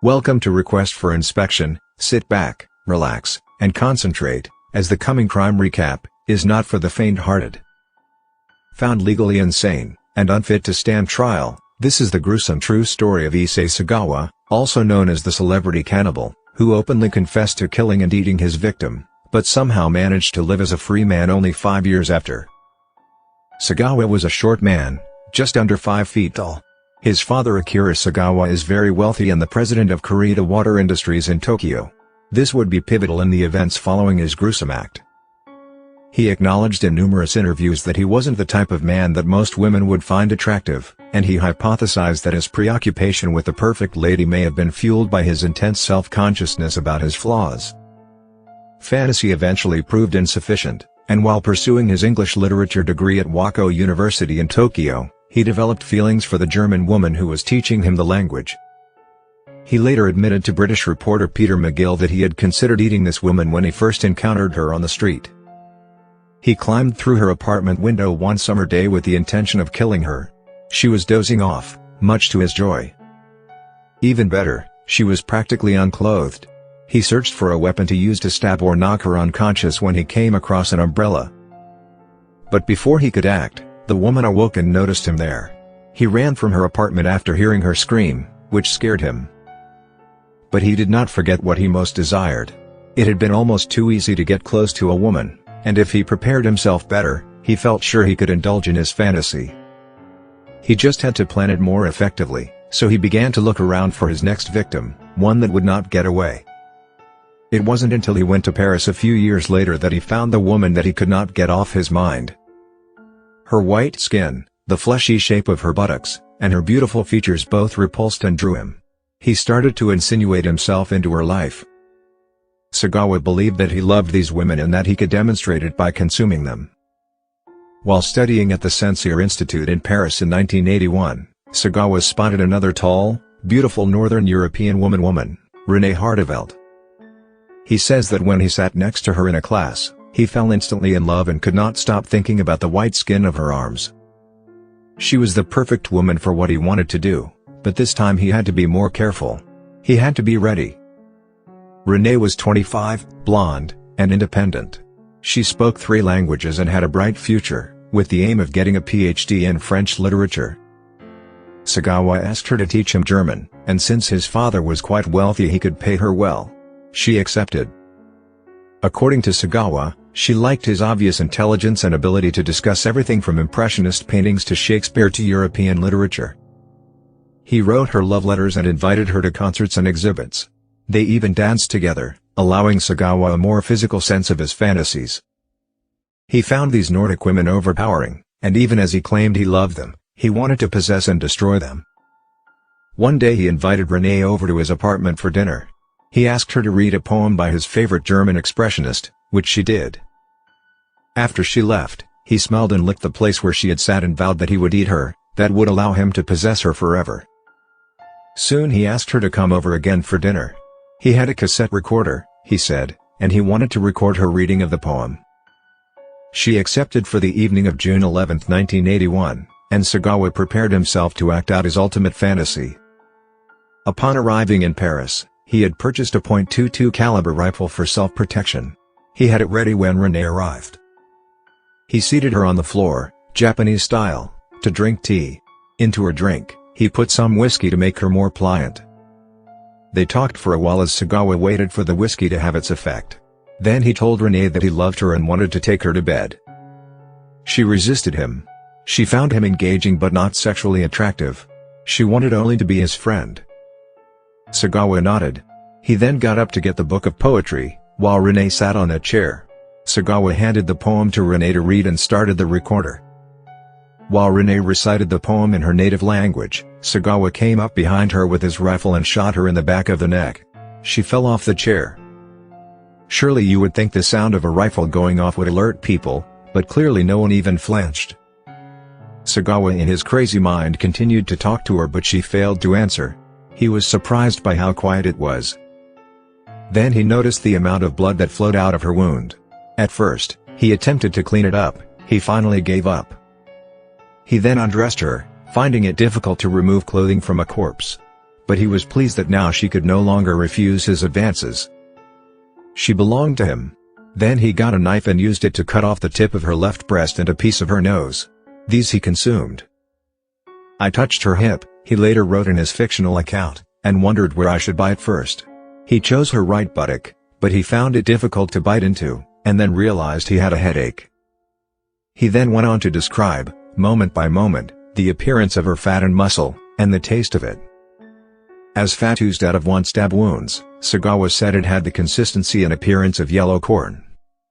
Welcome to Request for Inspection. Sit back, relax, and concentrate, as the coming crime recap is not for the faint-hearted. Found legally insane and unfit to stand trial, this is the gruesome true story of Issei Sagawa, also known as the celebrity cannibal, who openly confessed to killing and eating his victim, but somehow managed to live as a free man only 5 years after. Sagawa was a short man, just under 5 feet tall. His father Akira Sagawa is very wealthy and the president of Kurita Water Industries in Tokyo. This would be pivotal in the events following his gruesome act. He acknowledged in numerous interviews that he wasn't the type of man that most women would find attractive, and he hypothesized that his preoccupation with the perfect lady may have been fueled by his intense self-consciousness about his flaws. Fantasy eventually proved insufficient, and while pursuing his English literature degree at Wako University in Tokyo, he developed feelings for the German woman who was teaching him the language. He later admitted to British reporter Peter McGill that he had considered eating this woman when he first encountered her on the street. He climbed through her apartment window one summer day with the intention of killing her. She was dozing off, much to his joy. Even better, she was practically unclothed. He searched for a weapon to use to stab or knock her unconscious when he came across an umbrella. But before he could act, the woman awoke and noticed him there. He ran from her apartment after hearing her scream, which scared him. But he did not forget what he most desired. It had been almost too easy to get close to a woman, and if he prepared himself better, he felt sure he could indulge in his fantasy. He just had to plan it more effectively, so he began to look around for his next victim, one that would not get away. It wasn't until he went to Paris a few years later that he found the woman that he could not get off his mind. Her white skin, the fleshy shape of her buttocks, and her beautiful features both repulsed and drew him. He started to insinuate himself into her life. Sagawa believed that he loved these women and that he could demonstrate it by consuming them. While studying at the Sensier Institute in Paris in 1981, Sagawa spotted another tall, beautiful Northern European woman, Renee Hardevelt. He says that when he sat next to her in a class, he fell instantly in love and could not stop thinking about the white skin of her arms. She was the perfect woman for what he wanted to do, but this time he had to be more careful. He had to be ready. Renee was 25, blonde, and independent. She spoke 3 languages and had a bright future, with the aim of getting a PhD in French literature. Sagawa asked her to teach him German, and since his father was quite wealthy he could pay her well. She accepted. According to Sagawa, she liked his obvious intelligence and ability to discuss everything from Impressionist paintings to Shakespeare to European literature. He wrote her love letters and invited her to concerts and exhibits. They even danced together, allowing Sagawa a more physical sense of his fantasies. He found these Nordic women overpowering, and even as he claimed he loved them, he wanted to possess and destroy them. One day he invited Renee over to his apartment for dinner. He asked her to read a poem by his favorite German expressionist, which she did. After she left, he smelled and licked the place where she had sat and vowed that he would eat her, that would allow him to possess her forever. Soon he asked her to come over again for dinner. He had a cassette recorder, he said, and he wanted to record her reading of the poem. She accepted for the evening of June 11, 1981, and Sagawa prepared himself to act out his ultimate fantasy. Upon arriving in Paris, he had purchased a .22 caliber rifle for self-protection. He had it ready when Renee arrived. He seated her on the floor, Japanese style, to drink tea. Into her drink, he put some whiskey to make her more pliant. They talked for a while as Sagawa waited for the whiskey to have its effect. Then he told Renee that he loved her and wanted to take her to bed. She resisted him. She found him engaging but not sexually attractive. She wanted only to be his friend. Sagawa nodded. He then got up to get the book of poetry, while Renee sat on a chair. Sagawa handed the poem to Renee to read and started the recorder. While Renee recited the poem in her native language, Sagawa came up behind her with his rifle and shot her in the back of the neck. She fell off the chair. Surely you would think the sound of a rifle going off would alert people, but clearly no one even flinched. Sagawa in his crazy mind continued to talk to her but she failed to answer. He was surprised by how quiet it was. Then he noticed the amount of blood that flowed out of her wound. At first, he attempted to clean it up. He finally gave up. He then undressed her, finding it difficult to remove clothing from a corpse. but he was pleased that now she could no longer refuse his advances. She belonged to him. Then he got a knife and used it to cut off the tip of her left breast and a piece of her nose. These he consumed. I touched her hip, he later wrote in his fictional account, and wondered where I should bite first. He chose her right buttock, but he found it difficult to bite into, and then realized he had a headache. He then went on to describe, moment by moment, the appearance of her fat and muscle, and the taste of it. As fat oozed out of one stab wounds, Sagawa said it had the consistency and appearance of yellow corn.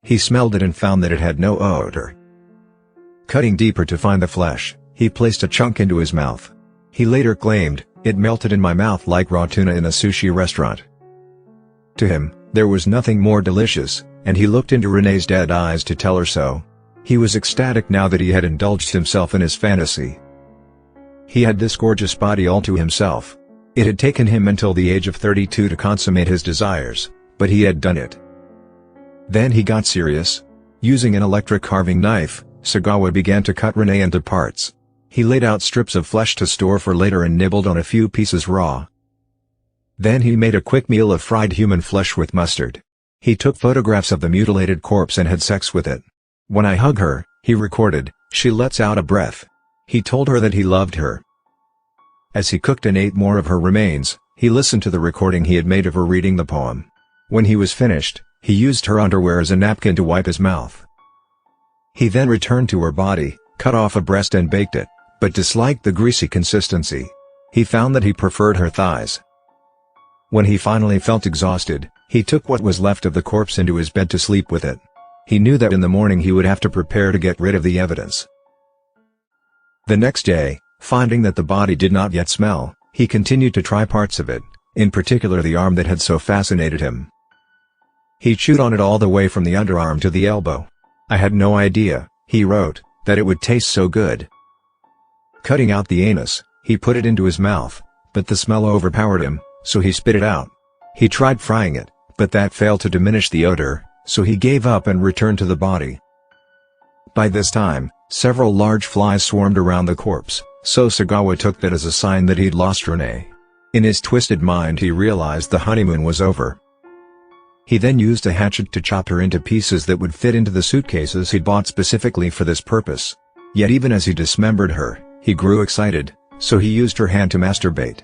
He smelled it and found that it had no odor. Cutting deeper to find the flesh, he placed a chunk into his mouth. He later claimed, "It melted in my mouth like raw tuna in a sushi restaurant." To him, there was nothing more delicious, and he looked into Renee's dead eyes to tell her so. He was ecstatic now that he had indulged himself in his fantasy. He had this gorgeous body all to himself. It had taken him until the age of 32 to consummate his desires, but he had done it. Then he got serious. Using an electric carving knife, Sagawa began to cut Renee into parts. He laid out strips of flesh to store for later and nibbled on a few pieces raw. Then he made a quick meal of fried human flesh with mustard. He took photographs of the mutilated corpse and had sex with it. "When I hug her," he recorded, "she lets out a breath." He told her that he loved her. As he cooked and ate more of her remains, he listened to the recording he had made of her reading the poem. When he was finished, he used her underwear as a napkin to wipe his mouth. He then returned to her body, cut off a breast and baked it, but disliked the greasy consistency. He found that he preferred her thighs. When he finally felt exhausted, he took what was left of the corpse into his bed to sleep with it. He knew that in the morning he would have to prepare to get rid of the evidence. The next day, finding that the body did not yet smell, he continued to try parts of it, in particular the arm that had so fascinated him. He chewed on it all the way from the underarm to the elbow. "I had no idea," he wrote, "that it would taste so good." Cutting out the anus, he put it into his mouth, but the smell overpowered him, so he spit it out. He tried frying it, but that failed to diminish the odor, so he gave up and returned to the body. By this time, several large flies swarmed around the corpse, so Sagawa took that as a sign that he'd lost Renee. In his twisted mind he realized the honeymoon was over. He then used a hatchet to chop her into pieces that would fit into the suitcases he'd bought specifically for this purpose. Yet even as he dismembered her, he grew excited, so he used her hand to masturbate.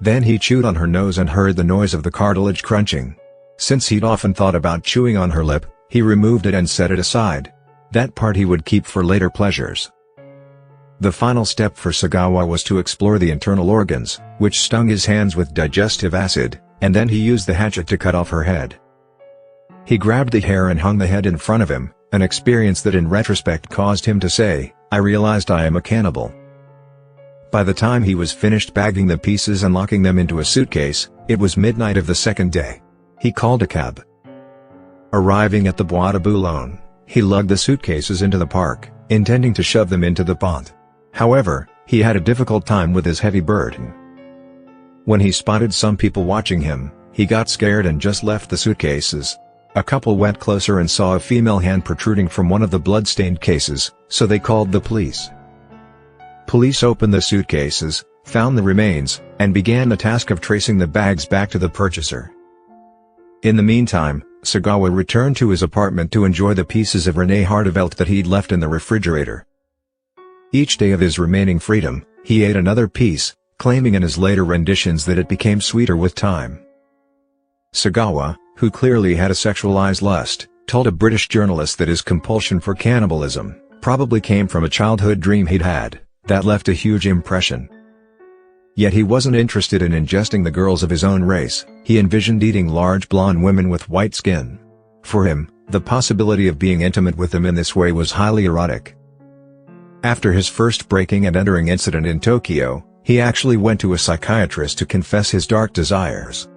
Then he chewed on her nose and heard the noise of the cartilage crunching. Since he'd often thought about chewing on her lip, he removed it and set it aside. That part he would keep for later pleasures. The final step for Sagawa was to explore the internal organs, which stung his hands with digestive acid, and then he used the hatchet to cut off her head. He grabbed the hair and hung the head in front of him, an experience that in retrospect caused him to say, "I realized I am a cannibal." By the time he was finished bagging the pieces and locking them into a suitcase, it was midnight of the second day. He called a cab. Arriving at the Bois de Boulogne, he lugged the suitcases into the park, intending to shove them into the pond. However, he had a difficult time with his heavy burden. When he spotted some people watching him, he got scared and just left the suitcases. A couple went closer and saw a female hand protruding from one of the blood-stained cases, so they called the police. Police opened the suitcases, found the remains, and began the task of tracing the bags back to the purchaser. In the meantime, Sagawa returned to his apartment to enjoy the pieces of Renee Hardevelt that he'd left in the refrigerator. Each day of his remaining freedom, he ate another piece, claiming in his later renditions that it became sweeter with time. Sagawa, who clearly had a sexualized lust, told a British journalist that his compulsion for cannibalism probably came from a childhood dream he'd had that left a huge impression. Yet he wasn't interested in ingesting the girls of his own race, he envisioned eating large blonde women with white skin. For him, the possibility of being intimate with them in this way was highly erotic. After his first breaking and entering incident in Tokyo, he actually went to a psychiatrist to confess his dark desires.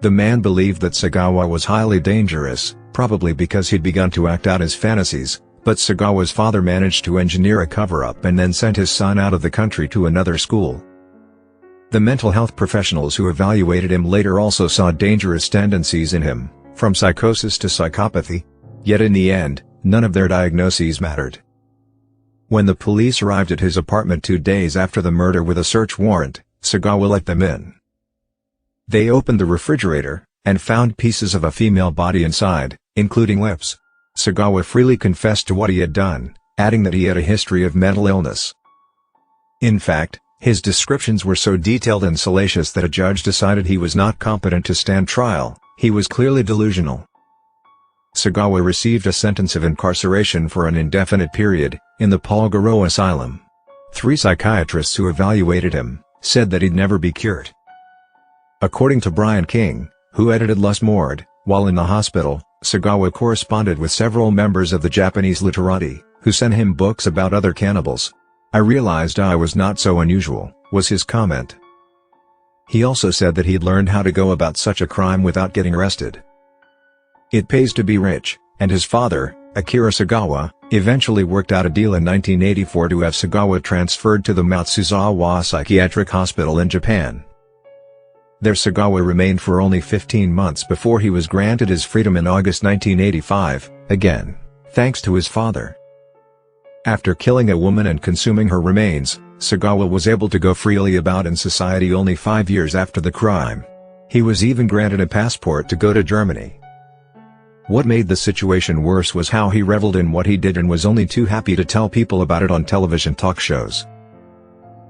The man believed that Sagawa was highly dangerous, probably because he'd begun to act out his fantasies, but Sagawa's father managed to engineer a cover-up and then sent his son out of the country to another school. The mental health professionals who evaluated him later also saw dangerous tendencies in him, from psychosis to psychopathy. Yet in the end, none of their diagnoses mattered. When the police arrived at his apartment 2 days after the murder with a search warrant, Sagawa let them in. They opened the refrigerator, and found pieces of a female body inside, including lips. Sagawa freely confessed to what he had done, adding that he had a history of mental illness. In fact, his descriptions were so detailed and salacious that a judge decided he was not competent to stand trial. He was clearly delusional. Sagawa received a sentence of incarceration for an indefinite period, in the Paul-Garo Asylum. 3 psychiatrists who evaluated him, said that he'd never be cured. According to Brian King, who edited Lus Mord, while in the hospital, Sagawa corresponded with several members of the Japanese literati, who sent him books about other cannibals. "I realized I was not so unusual," was his comment. He also said that he'd learned how to go about such a crime without getting arrested. It pays to be rich, and his father, Akira Sagawa, eventually worked out a deal in 1984 to have Sagawa transferred to the Matsuzawa Psychiatric Hospital in Japan. There Sagawa remained for only 15 months before he was granted his freedom in August 1985, again, thanks to his father. After killing a woman and consuming her remains, Sagawa was able to go freely about in society only 5 years after the crime. He was even granted a passport to go to Germany. What made the situation worse was how he reveled in what he did and was only too happy to tell people about it on television talk shows.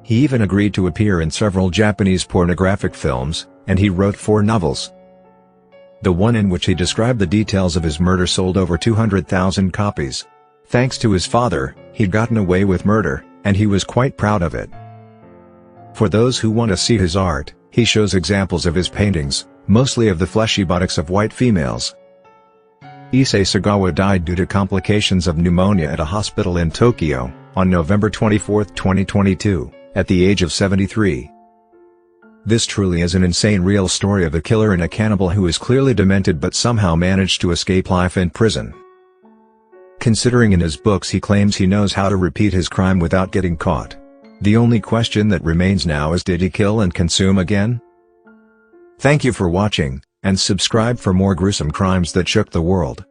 He even agreed to appear in several Japanese pornographic films, and he wrote 4 novels. The one in which he described the details of his murder sold over 200,000 copies. Thanks to his father, he'd gotten away with murder, and he was quite proud of it. For those who want to see his art, he shows examples of his paintings, mostly of the fleshy buttocks of white females. Issei Sagawa died due to complications of pneumonia at a hospital in Tokyo, on November 24, 2022, at the age of 73. This truly is an insane real story of a killer and a cannibal who is clearly demented but somehow managed to escape life in prison. Considering in his books he claims he knows how to repeat his crime without getting caught. The only question that remains now is, did he kill and consume again? Thank you for watching, and subscribe for more gruesome crimes that shook the world.